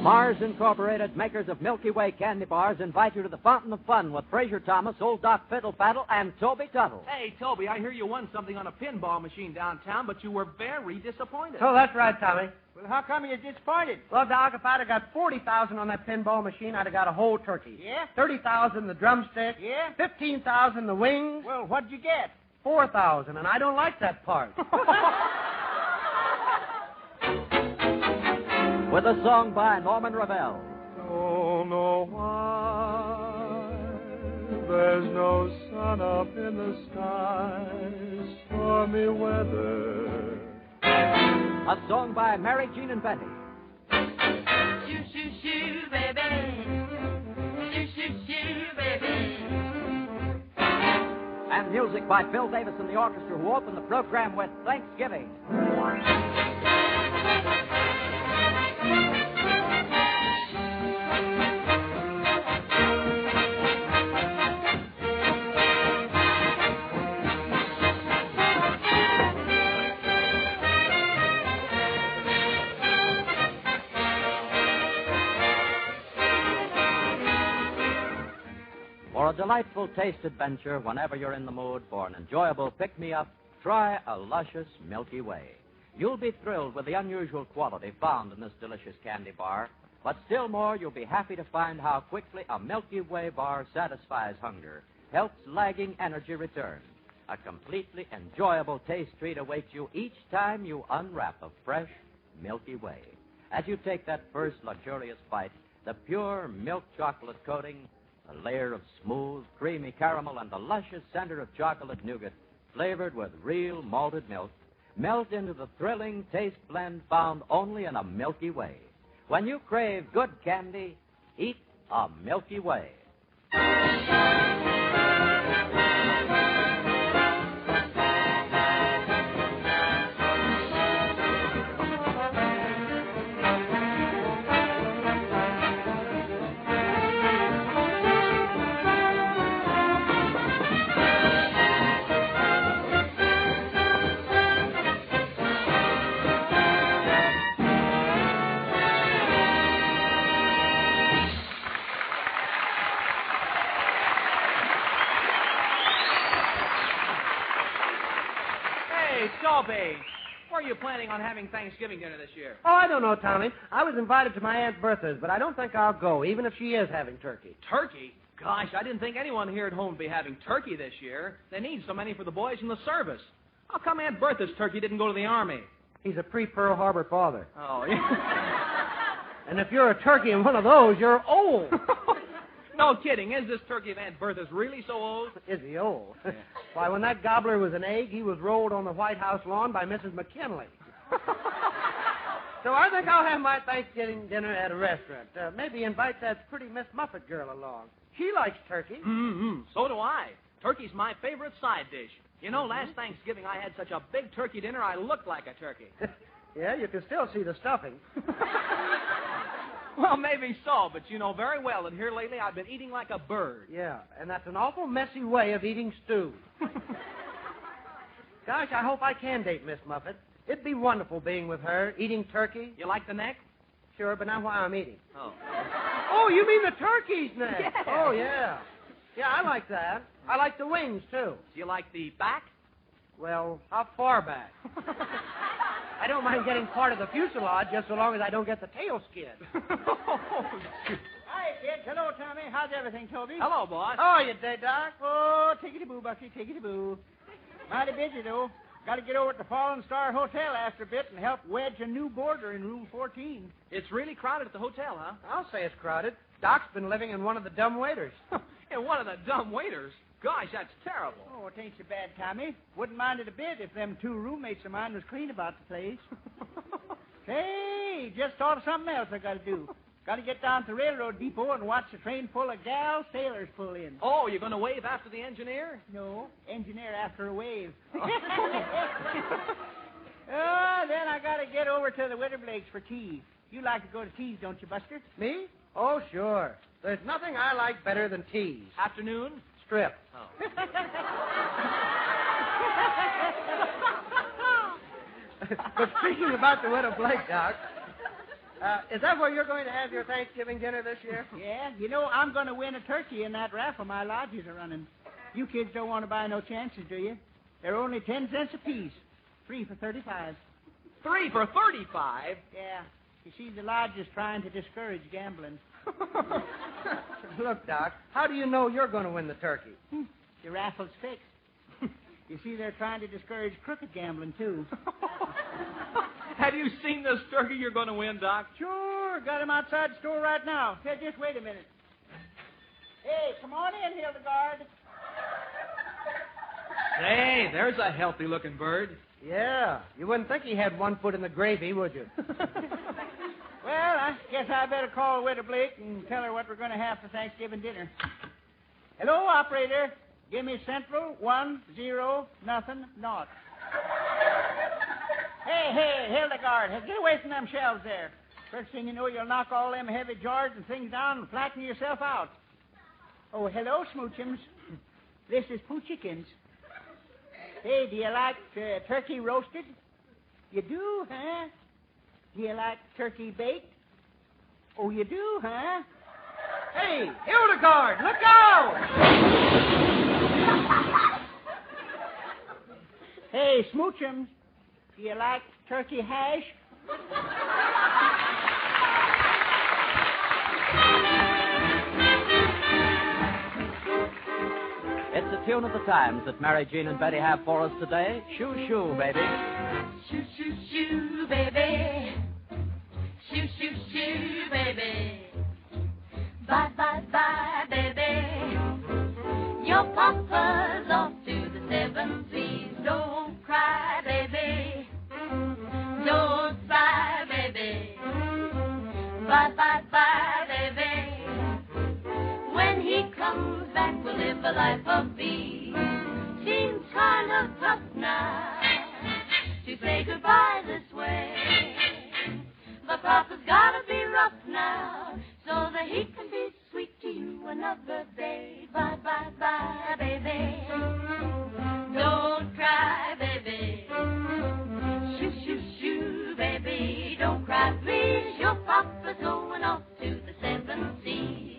Mars Incorporated, makers of Milky Way candy bars, invite you to the Fountain of Fun with Fraser Thomas, Old Doc Fiddle Faddle, and Toby Tuttle. Hey, Toby, I hear you won something on a pinball machine downtown, but you were very disappointed. Oh, that's right, Tommy. Well, how come you're disappointed? Well, Doc, if I'd have got $40,000 on that pinball machine, I'd have got a whole turkey. Yeah? $30,000 the drumstick. Yeah? $15,000 the wings. Well, what'd you get? $4,000, and I don't like that part. With a song by Norman Ravel. Don't know why there's no sun up in the sky, stormy weather. A song by Mary Jean and Betty. Shoo, shoo, shoo, baby. Shoo, shoo, shoo, baby. And music by Phil Davis and the orchestra, who opened the program with Thanksgiving. For a delightful taste adventure whenever you're in the mood for an enjoyable pick-me-up, try a luscious Milky Way. You'll be thrilled with the unusual quality found in this delicious candy bar, but still more, you'll be happy to find how quickly a Milky Way bar satisfies hunger, helps lagging energy return. A completely enjoyable taste treat awaits you each time you unwrap a fresh Milky Way. As you take that first luxurious bite, the pure milk chocolate coating, a layer of smooth, creamy caramel, and the luscious center of chocolate nougat flavored with real malted milk melt into the thrilling taste blend found only in a Milky Way. When you crave good candy, eat a Milky Way. Toby, where are you planning on having Thanksgiving dinner this year? Oh, I don't know, Tommy. I was invited to my Aunt Bertha's, but I don't think I'll go, even if she is having turkey. Turkey? Gosh, I didn't think anyone here at home would be having turkey this year. They need so many for the boys in the service. How come Aunt Bertha's turkey didn't go to the Army? He's a pre-Pearl Harbor father. Oh, yeah. And if you're a turkey in one of those, you're old. No kidding. Is this turkey of Aunt Bertha's really so old? Is he old? Yeah. Why, when that gobbler was an egg, he was rolled on the White House lawn by Mrs. McKinley. So I think I'll have my Thanksgiving dinner at a restaurant. Maybe invite that pretty Miss Muffet girl along. She likes turkey. Mm-hmm. So do I. Turkey's my favorite side dish. You know, last Thanksgiving I had such a big turkey dinner I looked like a turkey. Yeah, you can still see the stuffing. Well, maybe so, but you know very well that here lately I've been eating like a bird. Yeah, and that's an awful messy way of eating stew. Gosh, I hope I can date Miss Muffet. It'd be wonderful being with her, eating turkey. You like the neck? Sure, but not while I'm eating. Oh. Oh, you mean the turkey's neck? Yeah. Oh, yeah. Yeah, I like that. I like the wings, too. Do you like the back? Well, how far back? I don't mind getting part of the fuselage just so long as I don't get the tail skid. Hi, kids. Hello, Tommy. How's everything, Toby? Hello, boss. How are you, Dad, Doc? Oh, tickety-boo, Bucky, tickety-boo. Mighty busy, though. Got to get over at the Fallen Star Hotel after a bit and help wedge a new boarder in room 14. It's really crowded at the hotel, huh? I'll say it's crowded. Doc's been living in one of the dumb waiters. And one of the dumb waiters? Gosh, that's terrible. Oh, it ain't so bad, Tommy. Wouldn't mind it a bit if them two roommates of mine was clean about the place. Hey, just thought of something else I got to do. Got to get down to the railroad depot and watch a train full of gal sailors pull in. Oh, you're going to wave after the engineer? No, engineer after a wave. Then I got to get over to the Winterblakes for tea. You like to go to teas, don't you, Buster? Me? Oh, sure. There's nothing I like better than teas. Afternoon? Strip. Oh. But speaking about the Widow Blake, Doc, Is that where you're going to have your Thanksgiving dinner this year? Yeah, you know, I'm going to win a turkey in that raffle my lodges are running. You kids don't want to buy no chances, do you? They're only 10 cents apiece. 3 for 35. 3 for 35? Yeah. You see, the lodge is trying to discourage gambling. Look, Doc, how do you know you're going to win the turkey? The raffle's fixed. You see, they're trying to discourage crooked gambling, too. Have you seen this turkey you're going to win, Doc? Sure. Got him outside the store right now. Hey, just wait a minute. Hey, come on in, Hildegard. Say, there's a healthy-looking bird. Yeah. You wouldn't think he had one foot in the gravy, would you? Well, I guess I better call Widow Blake and tell her what we're going to have for Thanksgiving dinner. Hello, operator. Give me Central 10 0. Hey, Hildegard, get away from them shelves there. First thing you know, you'll knock all them heavy jars and things down and flatten yourself out. Oh, hello, Smoochums. This is Poochikins. Hey, do you like turkey roasted? You do, huh? Do you like turkey baked? Oh, you do, huh? Hey, Hildegard, look out! Hey, Smoochums, do you like turkey hash? It's a tune of the times that Mary Jean and Betty have for us today. Shoo, shoo, baby. Shoo, shoo, shoo, baby. Shoo, shoo, shoo, baby. Bye, bye, bye, baby. Your papa's off to the 7 seas. Don't cry, baby. Don't cry, baby. Bye, bye, bye, baby. When he comes back, we'll live a life of ease. Seems kind of tough now to say goodbye this way. But Papa's gotta be rough now so that he can be sweet to you another day. Bye, bye, bye, baby. Don't cry, baby. Shoo, shoo, shoo, baby. Don't cry, please. Your Papa's going off to the 7 seas.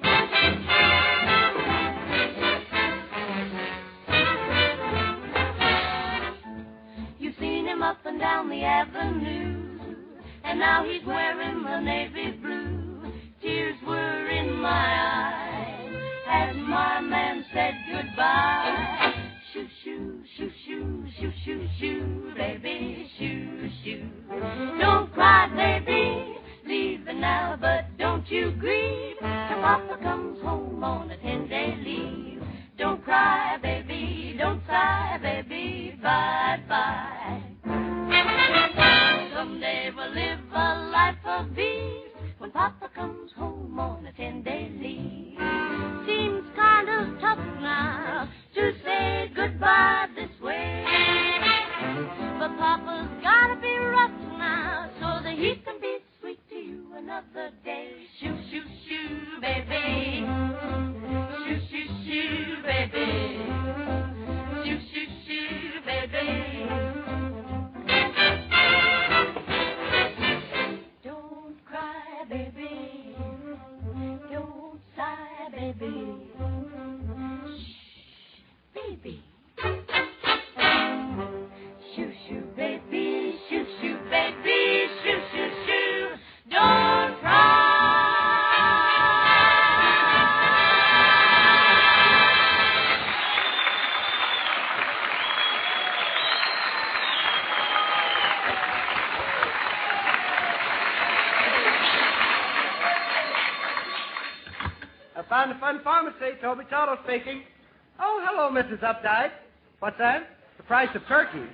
You've seen him up and down the avenue, and now he's wearing the navy blue. Tears were in my eyes as my man said goodbye. Shoo, shoo, shoo, shoo, shoo, shoo, shoo, baby, shoo, shoo. Don't cry, baby, leaving now, but don't you grieve till Papa comes home on a 10-day leave. Don't cry, baby, don't sigh, baby, bye-bye. Someday we'll live a life of ease when Papa comes home on a 10-day leave. Seems kind of tough now to say goodbye this way, but Papa's gotta be rough now so that he can be sweet to you another day. Shoo, shoo, shoo, baby. Shoo, shoo, shoo, baby. Shoo, shoo, shoo, baby. Don't cry, baby. Don't sigh, baby. Shh, baby. Shoo, shoo, baby. Shoo, shoo, baby. Shoo, shoo, shoo. Don't cry. I found a fun pharmacy. Toby Tuttle speaking. Oh, hello, Mrs. Updike. What's that? The price of turkey.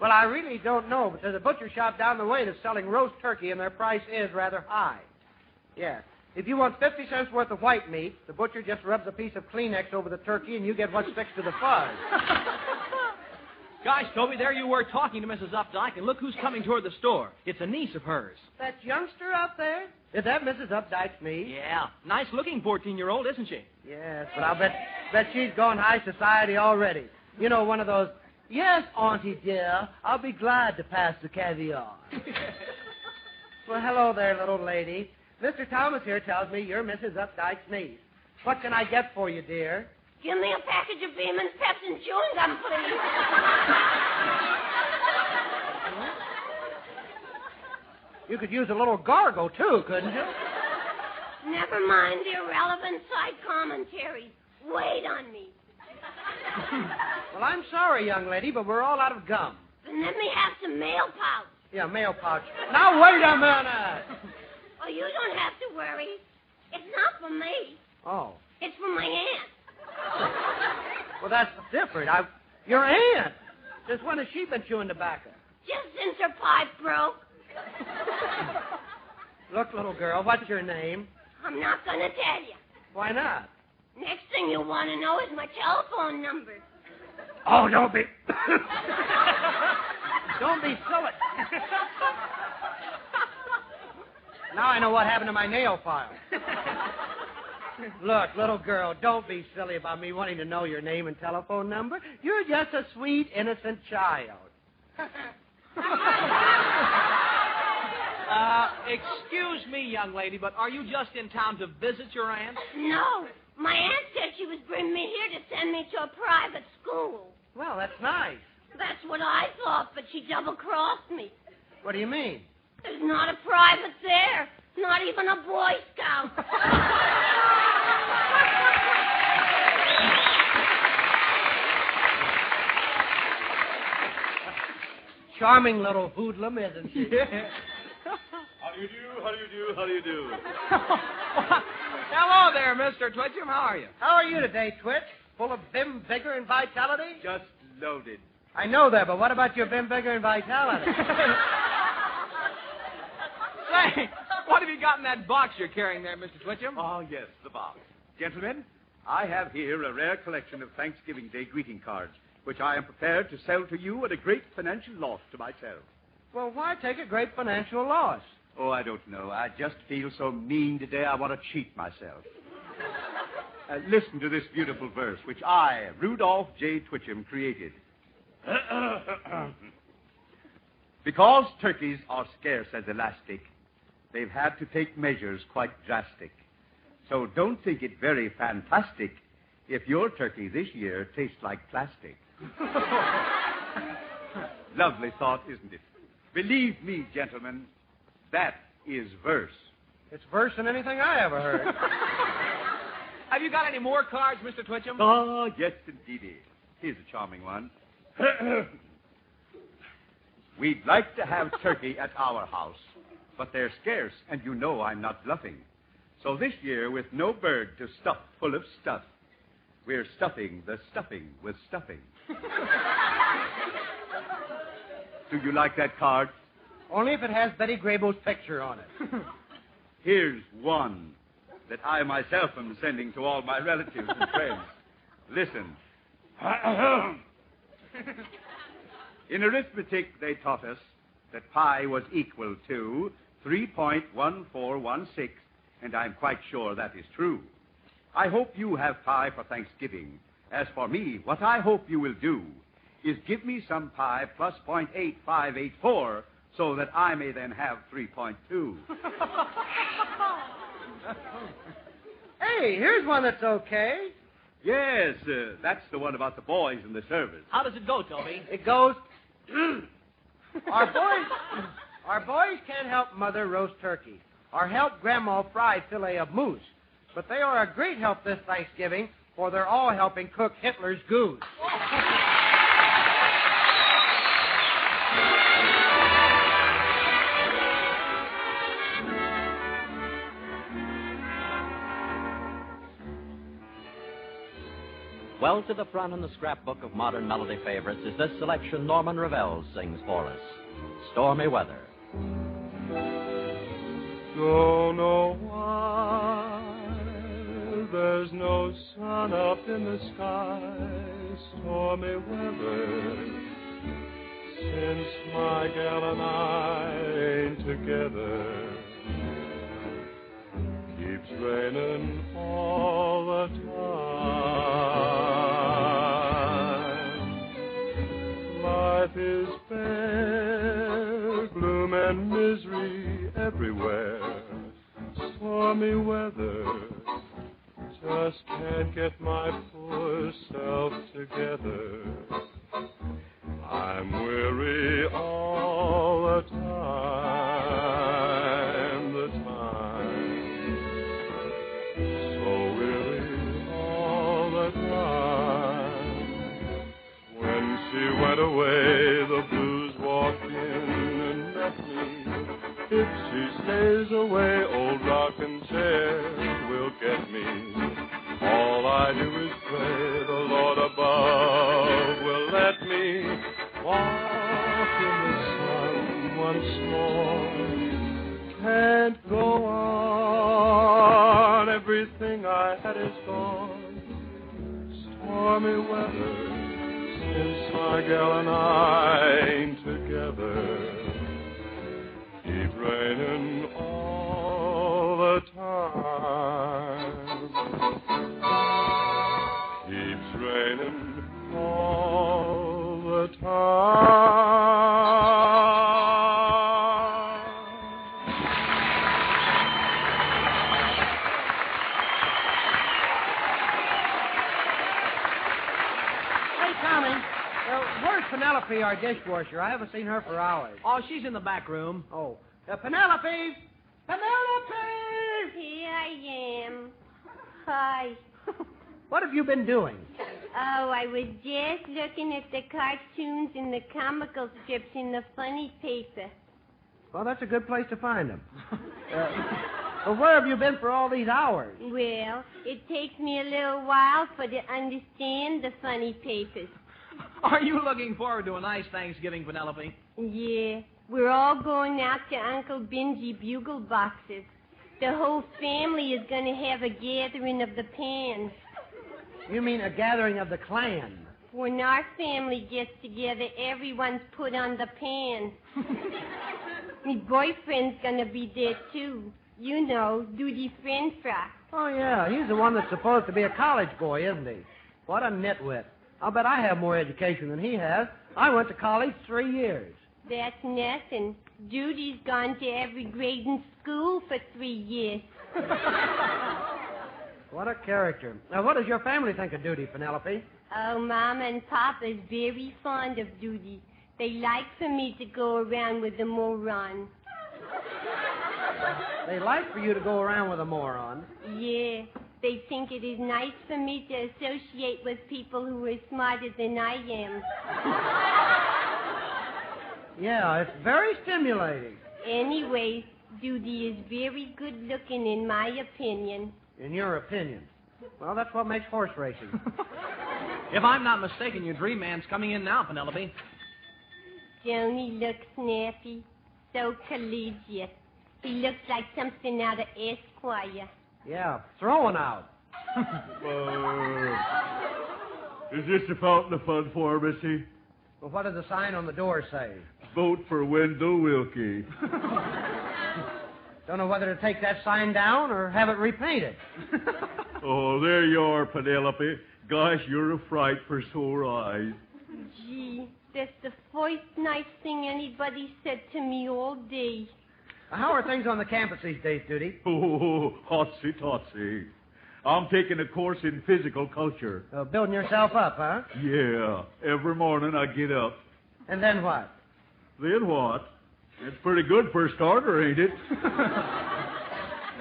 Well, I really don't know, but there's a butcher shop down the way that's selling roast turkey, and their price is rather high. Yeah. If you want 50 cents worth of white meat, the butcher just rubs a piece of Kleenex over the turkey, and you get what's fixed to the fuzz. Gosh, Toby, there you were talking to Mrs. Updike, and look who's coming toward the store. It's a niece of hers. That youngster out there? Is that Mrs. Updike's niece? Yeah. Nice-looking 14-year-old, isn't she? Yes, but I'll bet she's gone high society already. You know, one of those, yes, Auntie dear, I'll be glad to pass the caviar. Well, hello there, little lady. Mr. Thomas here tells me you're Mrs. Updike's niece. What can I get for you, dear? Give me a package of Beeman's Pepsi and chewing gum, please. You could use a little gargle, too, couldn't you? Never mind the irrelevant side commentaries. Wait on me. Well, I'm sorry, young lady, but we're all out of gum. Then let me have some mail pouch. Yeah, mail pouch. Now, wait a minute. Oh, you don't have to worry. It's not for me. Oh. It's for my aunt. Well, that's different. Your aunt. Since when has she been chewing tobacco? Just since her pipe broke. Look, little girl, what's your name? I'm not going to tell you. Why not? Next thing you want to know is my telephone number. Oh, don't be... Don't be silly. Now I know what happened to my nail file. Look, little girl, don't be silly about me wanting to know your name and telephone number. You're just a sweet, innocent child. Excuse me, young lady, but are you just in town to visit your aunt? No. My aunt said she was bringing me here to send me to a private school. Well, that's nice. That's what I thought, but she double-crossed me. What do you mean? There's not a private there. Not even a Boy Scout. Charming little hoodlum, isn't she? How do you do? How do you do? How do you do? Hello there, Mr. Twitcham. How are you? How are you today, Twitch? Full of vim, vigor, and vitality? Just loaded. I know that, but what about your vim, vigor, and vitality? Say, what have you got in that box you're carrying there, Mr. Twitcham? Oh, yes, the box. Gentlemen, I have here a rare collection of Thanksgiving Day greeting cards, which I am prepared to sell to you at a great financial loss to myself. Well, why take a great financial loss? Oh, I don't know. I just feel so mean today I want to cheat myself. Listen to this beautiful verse, which I, Rudolph J. Twitcham, created. Because turkeys are scarce as elastic, they've had to take measures quite drastic. So don't think it very fantastic if your turkey this year tastes like plastic. Lovely thought, isn't it? Believe me, gentlemen, that is verse. It's worse than anything I ever heard. Have you got any more cards, Mr. Twitcham? Oh, yes, indeedy. Here's a charming one. We'd like to have turkey at our house, but they're scarce, and you know I'm not bluffing. So this year, with no bird to stuff full of stuff, we're stuffing the stuffing with stuffing. Do you like that card? Only if it has Betty Grable's picture on it. Here's one that I myself am sending to all my relatives and friends. Listen. In arithmetic, they taught us that pi was equal to 3.1416, and I'm quite sure that is true. I hope you have pi for Thanksgiving. As for me, what I hope you will do is give me some pi plus 0.8584 so that I may then have 3.2. Hey, here's one that's okay. Yes, that's the one about the boys in the service. How does it go, Toby? It goes... Our boys can't help Mother roast turkey or help Grandma fry fillet of moose, but they are a great help this Thanksgiving, for they're all helping cook Hitler's goose. Well to the front in the scrapbook of modern melody favorites is this selection Norman Revell sings for us. Stormy Weather. Don't know why there's no sun up in the sky, stormy weather, since my gal and I ain't together. Keeps raining all the time. Life is bare, gloom and misery everywhere. Stormy weather, just can't get my poor self together. I'm weary all the time, so weary all the time. When she went away, the blues walked in and met me. If she stays away, old rocking chair will get me. All I do is pray the Lord above will let me walk in the sun once more. Can't go on, everything I had is gone. Stormy weather, since my gal and I ain't together. Keep raining all the time. Keeps raining all the time. Hey, Tommy, where's Penelope, our dishwasher? I haven't seen her for hours. Oh, she's in the back room. Oh, Penelope! Penelope! Here I am. Hi. What have you been doing? Oh, I was just looking at the cartoons and the comical strips in the funny paper. Well, that's a good place to find them. Well, where have you been for all these hours? Well, it takes me a little while to understand the funny papers. Are you looking forward to a nice Thanksgiving, Penelope? Yeah, we're all going out to Uncle Benji bugle boxes. The whole family is going to have a gathering of the pans. You mean a gathering of the clan? When our family gets together, everyone's put on the pan. My boyfriend's going to be there, too. You know, Duty Friend Frock. Oh, yeah, he's the one that's supposed to be a college boy, isn't he? What a nitwit. I'll bet I have more education than he has. I went to college 3 years. That's nothing. Judy's gone to every grade in school for 3 years. What a character. Now, what does your family think of Duty, Penelope? Oh, Mama and Papa's very fond of Duty. They like for me to go around with the moron. They like for you to go around with a moron. Yeah, they think it is nice for me to associate with people who are smarter than I am. Yeah, it's very stimulating. Anyways, Duty is very good looking in my opinion. In your opinion. Well, that's what makes horse racing. If I'm not mistaken, your dream man's coming in now, Penelope. Don't he look snappy? So collegiate. He looks like something out of Esquire. Yeah, throwing out. Is this the Fountain of Fun Pharmacy? Well, what does the sign on the door say? Vote for Wendell Wilkie. Don't know whether to take that sign down or have it repainted. Oh, there you are, Penelope. Gosh, you're a fright for sore eyes. Gee, that's the first nice thing anybody said to me all day. How are things on the campus these days, Duty? Oh, hotsy-totsy. I'm taking a course in physical culture. Building yourself up, huh? Yeah, every morning I get up. And then what? Then what? It's pretty good for a starter, ain't it?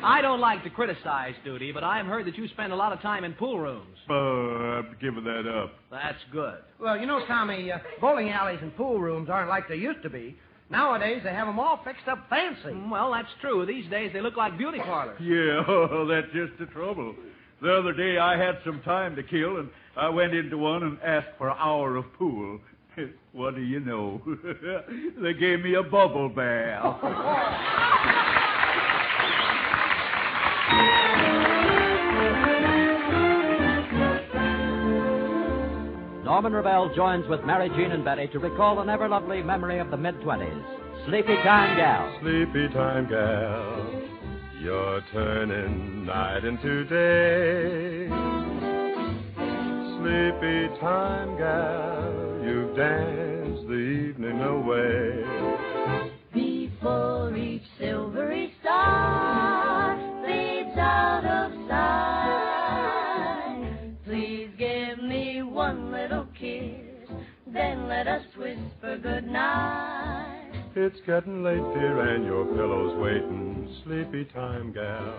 I don't like to criticize Duty, but I've heard that you spend a lot of time in pool rooms. I'm giving that up. That's good. Well, you know, Tommy, bowling alleys and pool rooms aren't like they used to be. Nowadays, they have them all fixed up fancy. Well, that's true. These days, they look like beauty parlors. Yeah, that's just the trouble. The other day, I had some time to kill, and I went into one and asked for an hour of pool. What do you know? They gave me a bubble bath. Norman Revell joins with Mary Jean and Betty to recall an ever-lovely memory of the mid-20s. Sleepy Time Gal. Sleepy time gal, you're turning night into day. Sleepy time gal, you've danced the evening away. Before us whisper goodnight. It's getting late, dear, and your pillow's waiting. Sleepy time, gal,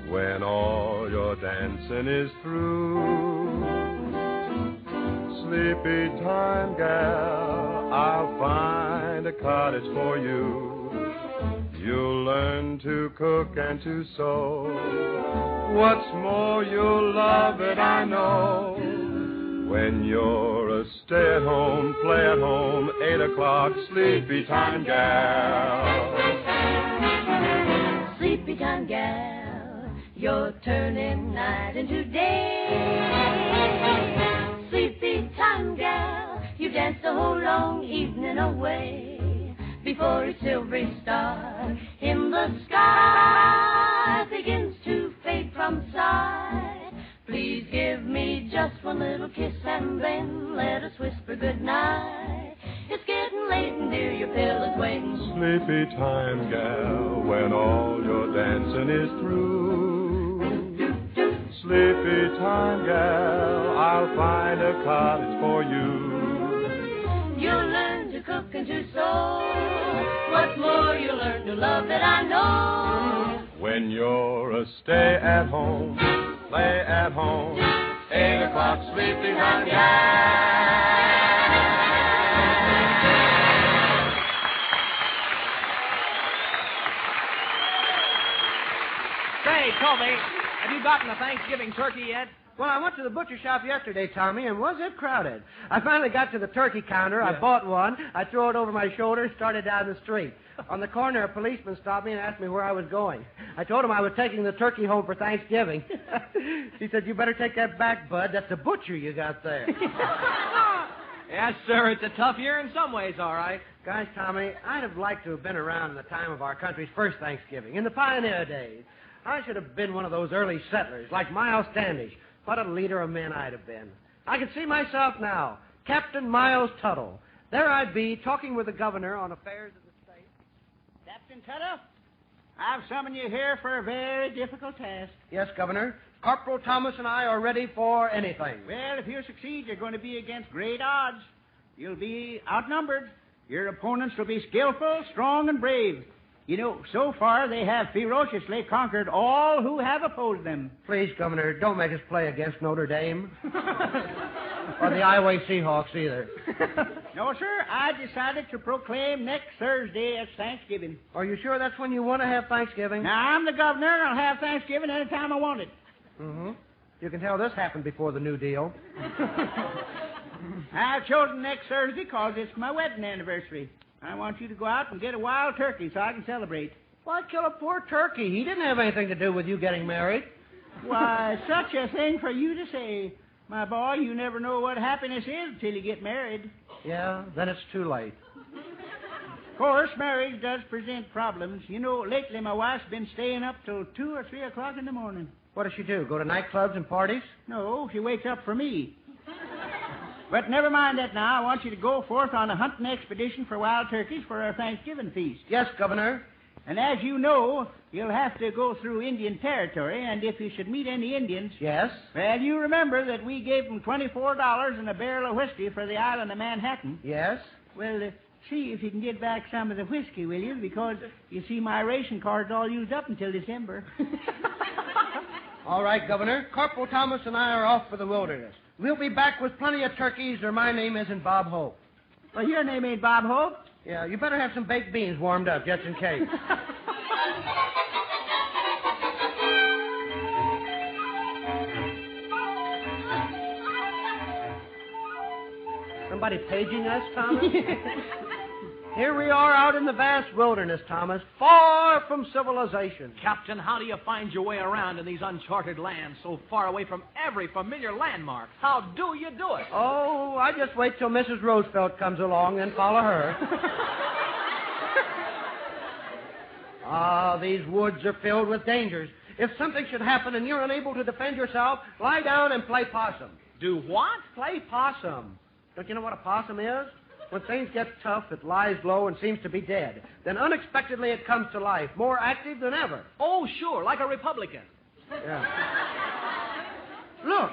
when all your dancing is through. Sleepy time, gal, I'll find a cottage for you. You'll learn to cook and to sew. What's more, you'll love it, I know. When you're a stay-at-home, play-at-home, 8 o'clock, sleepy time gal. Sleepy time gal, you're turning night into day. Sleepy time gal, you dance the whole long evening away. Before a silvery star in the sky begins to fade from sight, please give me just one little kiss and then let us whisper goodnight. It's getting late and dear, your pillow's waiting. Sleepy time, gal, when all your dancing is through. Sleepy time, gal, I'll find a cottage for you. You'll learn to cook and to sew. What's more, you'll learn to love that I know. When you're a stay-at-home, play-at-home, 8 o'clock, sleepy time Say, Toby, have you gotten a Thanksgiving turkey yet? Well, I went to the butcher shop yesterday, Tommy, and was it crowded? I finally got to the turkey counter. I bought one. I threw it over my shoulder, started down the street. On the corner, a policeman stopped me and asked me where I was going. I told him I was taking the turkey home for Thanksgiving. He said, "You better take that back, bud. That's a butcher you got there." Yes, sir. It's a tough year in some ways, all right. Gosh, Tommy, I'd have liked to have been around in the time of our country's first Thanksgiving, in the pioneer days. I should have been one of those early settlers, like Miles Standish. What a leader of men I'd have been. I can see myself now, Captain Miles Tuttle. There I'd be, talking with the governor on affairs of the state. Captain Tuttle, I've summoned you here for a very difficult task. Yes, Governor. Corporal Thomas and I are ready for anything. Well, if you succeed, you're going to be against great odds. You'll be outnumbered. Your opponents will be skillful, strong, and brave. You know, so far they have ferociously conquered all who have opposed them. Please, Governor, don't make us play against Notre Dame. Or the Iowa Seahawks, either. No, sir. I decided to proclaim next Thursday as Thanksgiving. Are you sure that's when you want to have Thanksgiving? Now, I'm the governor, and I'll have Thanksgiving any time I want it. Mm-hmm. You can tell this happened before the New Deal. I've chosen next Thursday because it's my wedding anniversary. I want you to go out and get a wild turkey so I can celebrate. Why kill a poor turkey? He didn't have anything to do with you getting married. Why, such a thing for you to say. My boy, you never know what happiness is until you get married. Yeah, then it's too late. Of course, marriage does present problems. You know, lately my wife's been staying up till 2 or 3 o'clock in the morning. What does she do, go to nightclubs and parties? No, she wakes up for me. But never mind that now. I want you to go forth on a hunting expedition for wild turkeys for our Thanksgiving feast. Yes, Governor. And as you know, you'll have to go through Indian territory, and if you should meet any Indians... Yes? Well, you remember that we gave them $24 and a barrel of whiskey for the island of Manhattan. Yes? Well, see if you can get back some of the whiskey, will you? Because, you see, my ration card's all used up until December. All right, Governor. Corporal Thomas and I are off for the wilderness. We'll be back with plenty of turkeys, or my name isn't Bob Hope. Well, your name ain't Bob Hope. Yeah, you better have some baked beans warmed up, just in case. Somebody paging us, Thomas? Here we are out in the vast wilderness, Thomas, far from civilization. Captain, how do you find your way around in these uncharted lands so far away from every familiar landmark? How do you do it? Oh, I just wait till Mrs. Roosevelt comes along and follow her. These woods are filled with dangers. If something should happen and you're unable to defend yourself, lie down and play possum. Do what? Play possum. Don't you know what a possum is? When things get tough, it lies low and seems to be dead. Then unexpectedly it comes to life, more active than ever. Oh, sure, like a Republican. Yeah. Look,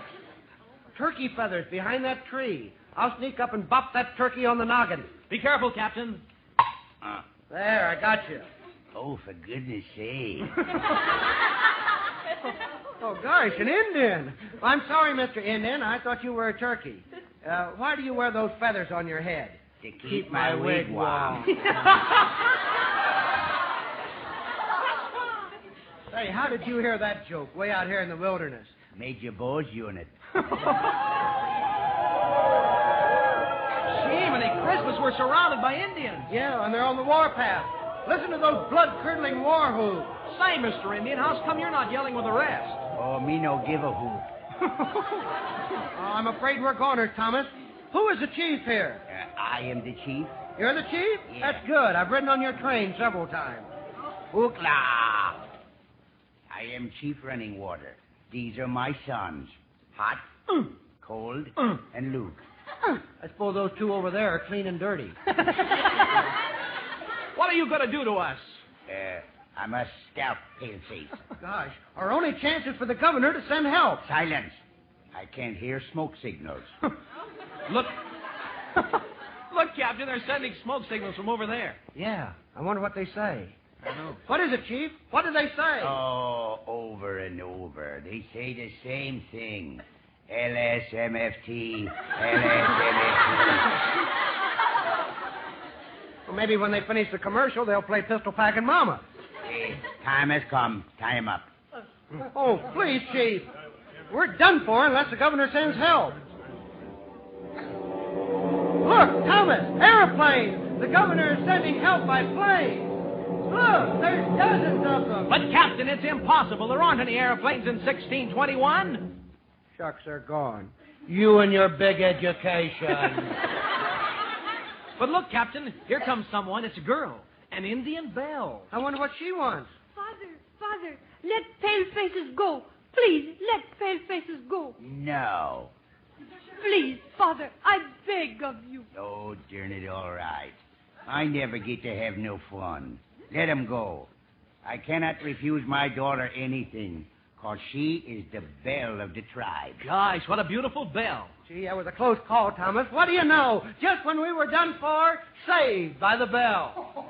turkey feathers behind that tree. I'll sneak up and bop that turkey on the noggin. Be careful, Captain. There, I got you. Oh, for goodness sake. Oh, gosh, an Indian. I'm sorry, Mr. Indian. I thought you were a turkey. Why do you wear those feathers on your head? To keep my wig warm. Hey, how did you hear that joke way out here in the wilderness? Major Bo's unit. Jiminy Christmas, we're surrounded by Indians. Yeah, and they're on the warpath. Listen to those blood-curdling war hoops. Say, Mr. Indian, how's come you're not yelling with the rest? Oh, me no give a hoot. I'm afraid we're goners, Thomas. Who is the chief here? I am the chief. You're the chief? Yeah. That's good. I've ridden on your train several times. Hookla! I am Chief Running Water. These are my sons. Hot, cold, and Luke. I suppose those two over there are clean and dirty. What are you going to do to us? I'm a scout, paleface. Gosh, our only chance is for the governor to send help. Silence. I can't hear smoke signals. Look. Look, Captain, they're sending smoke signals from over there. Yeah, I wonder what they say. I know. What is it, Chief? What do they say? Oh, over and over. They say the same thing. LSMFT, LSMFT. Well, maybe when they finish the commercial, they'll play Pistol Packin' Mama. Time has come. Tie him up. Oh, please, Chief. We're done for unless the governor sends help. Look, Thomas, airplanes. The governor is sending help by plane. Look, there's dozens of them. But, Captain, it's impossible. There aren't any airplanes in 1621. Shucks, they're gone. You and your big education. But look, Captain, here comes someone. It's a girl. An Indian belle. I wonder what she wants. Father, let pale faces go. Please, let pale faces go. No. Please, Father, I beg of you. Oh, darn it, all right. I never get to have no fun. Let him go. I cannot refuse my daughter anything, because she is the belle of the tribe. Gosh, what a beautiful belle. Gee, that was a close call, Thomas. What do you know? Just when we were done for, saved by the bell.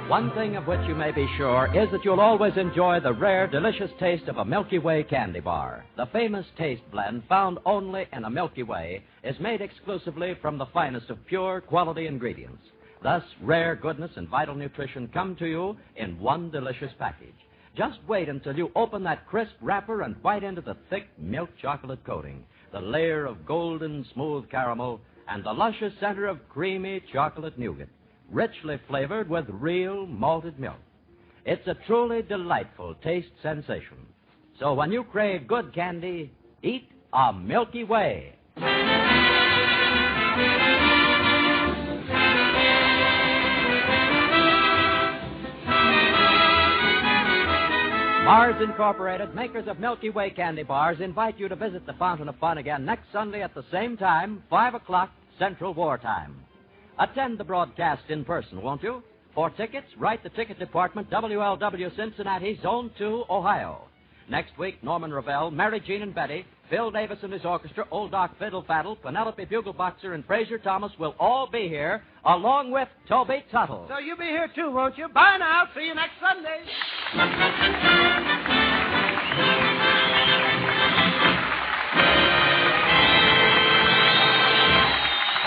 One thing of which you may be sure is that you'll always enjoy the rare, delicious taste of a Milky Way candy bar. The famous taste blend, found only in a Milky Way, is made exclusively from the finest of pure, quality ingredients. Thus, rare goodness and vital nutrition come to you in one delicious package. Just wait until you open that crisp wrapper and bite into the thick milk chocolate coating, the layer of golden smooth caramel, and the luscious center of creamy chocolate nougat, richly flavored with real malted milk. It's a truly delightful taste sensation. So when you crave good candy, eat a Milky Way. Mars Incorporated, makers of Milky Way candy bars, invite you to visit the Fountain of Fun again next Sunday at the same time, 5 o'clock Central Wartime. Attend the broadcast in person, won't you? For tickets, write the ticket department, WLW Cincinnati, Zone 2, Ohio. Next week, Norman Ravel, Mary Jean and Betty, Phil Davis and his orchestra, Old Doc Fiddle Faddle, Penelope Bugleboxer, and Fraser Thomas will all be here, along with Toby Tuttle. So you be here too, won't you? Bye now. See you next Sunday.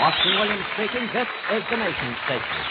Austin Williams speaking. This is the Nation Station.